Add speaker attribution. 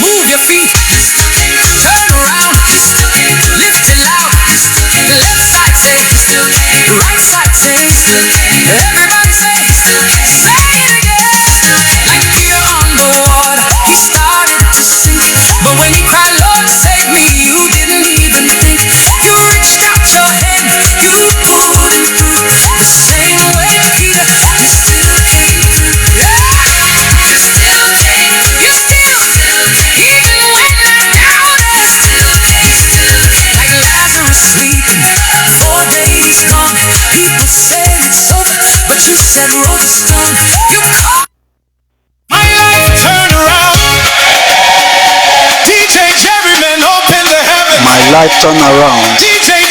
Speaker 1: Move your feet, turn around, lift it loud. The left side say, right side say, everybody say it again. Like Peter on the water, he started to sink. But when he cried, Lord, save me, you didn't even think. You reached out your hand, you couldn't prove. The same way, Peter, you still came through. Yeah, you still came through. You still came, even when I doubted. Like Lazarus sleeping, 4 days gone. People said it's over, but you said roll the stone. You called
Speaker 2: My life turn around. DJ Jerryman, open the heavens.
Speaker 3: My life turn around.
Speaker 2: DJ